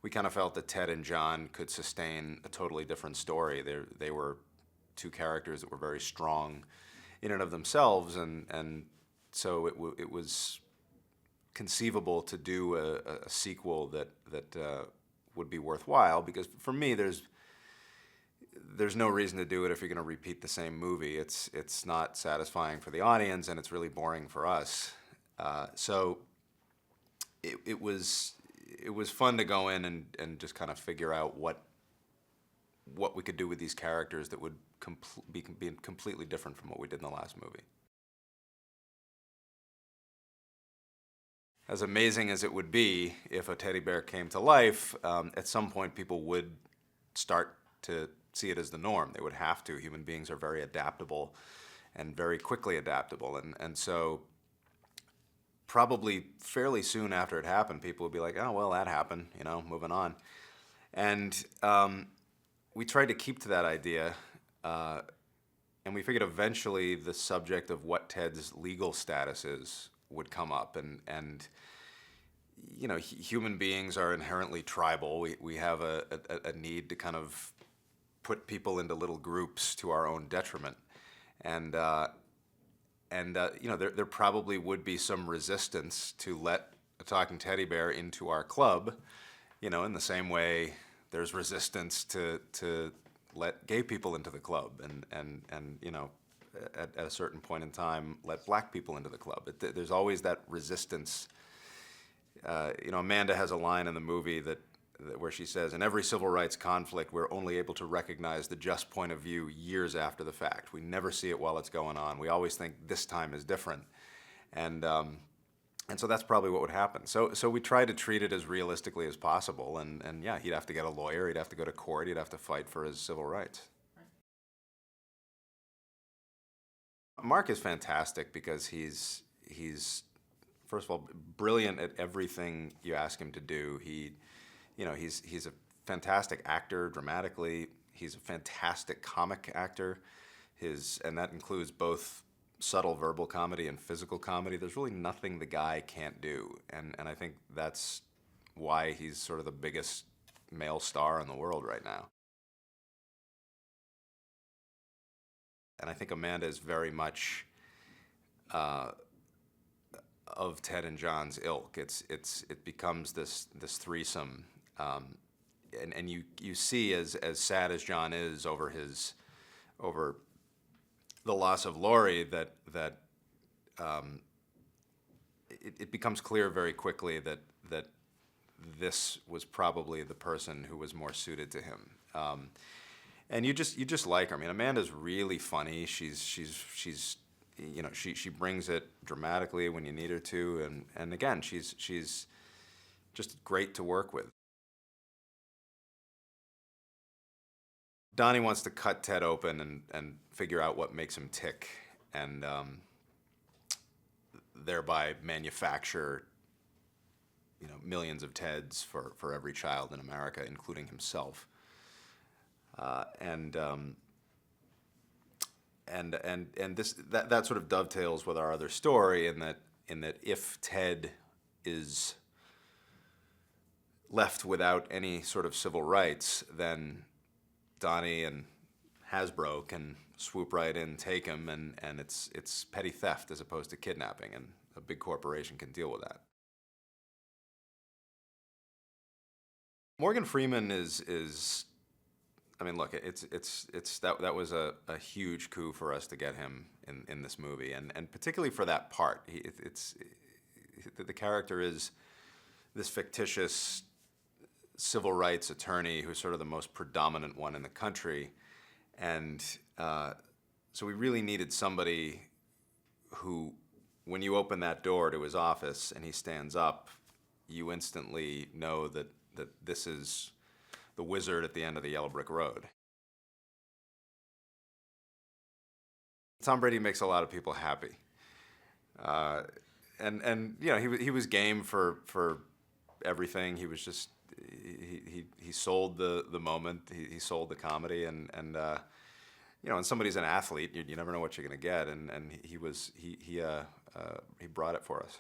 we kind of felt that Ted and John could sustain a totally different story. They were two characters that were very strong in and of themselves, and so it was conceivable to do a sequel that would be worthwhile, because for me there's no reason to do it if you're going to repeat the same movie. It's not satisfying for the audience, and it's really boring for us. So it was fun to go in and just kind of figure out what we could do with these characters that would be completely different from what we did in the last movie. As amazing as it would be if a teddy bear came to life, at some point people would start to see it as the norm. They would have to. Human beings are very adaptable and very quickly adaptable. And so probably fairly soon after it happened, people would be like, oh, well, that happened, moving on. And we tried to keep to that idea, and we figured eventually the subject of what Ted's legal status is would come up, and human beings are inherently tribal. We have a need to kind of put people into little groups to our own detriment, and there probably would be some resistance to let a talking teddy bear into our club, in the same way there's resistance to let gay people into the club, and at a certain point in time, let black people into the club. There's always that resistance. Amanda has a line in the movie where she says, in every civil rights conflict, we're only able to recognize the just point of view years after the fact. We never see it while it's going on. We always think this time is different. And so that's probably what would happen. So we try to treat it as realistically as possible. And yeah, he'd have to get a lawyer. He'd have to go to court. He'd have to fight for his civil rights. Mark is fantastic because he's first of all brilliant at everything you ask him to do. He's a fantastic actor dramatically. He's a fantastic comic actor. And that includes both subtle verbal comedy and physical comedy. There's really nothing the guy can't do, and I think that's why he's sort of the biggest male star in the world right now. And I think Amanda is very much of Ted and John's ilk. It becomes this threesome, and you see as sad as John is over the loss of Laurie, that it becomes clear very quickly that this was probably the person who was more suited to him. And you just like her. I mean, Amanda's really funny. She brings it dramatically when you need her to, and again, she's just great to work with. Donnie wants to cut Ted open and figure out what makes him tick, and thereby manufacture millions of Teds for every child in America, including himself. And that sort of dovetails with our other story in that if Ted is left without any sort of civil rights, then Donnie and Hasbro can swoop right in, take him, and it's petty theft as opposed to kidnapping, and a big corporation can deal with that. Morgan Freeman is I mean, look, that was a huge coup for us to get him in this movie, and particularly for that part. The character is this fictitious civil rights attorney who's sort of the most predominant one in the country, and so we really needed somebody who, when you open that door to his office and he stands up, you instantly know that this is the wizard at the end of the yellow brick road. Tom Brady makes a lot of people happy, and he was game for everything. He was just he sold the moment. He sold the comedy, and when somebody's an athlete, you never know what you're going to get, and he brought it for us.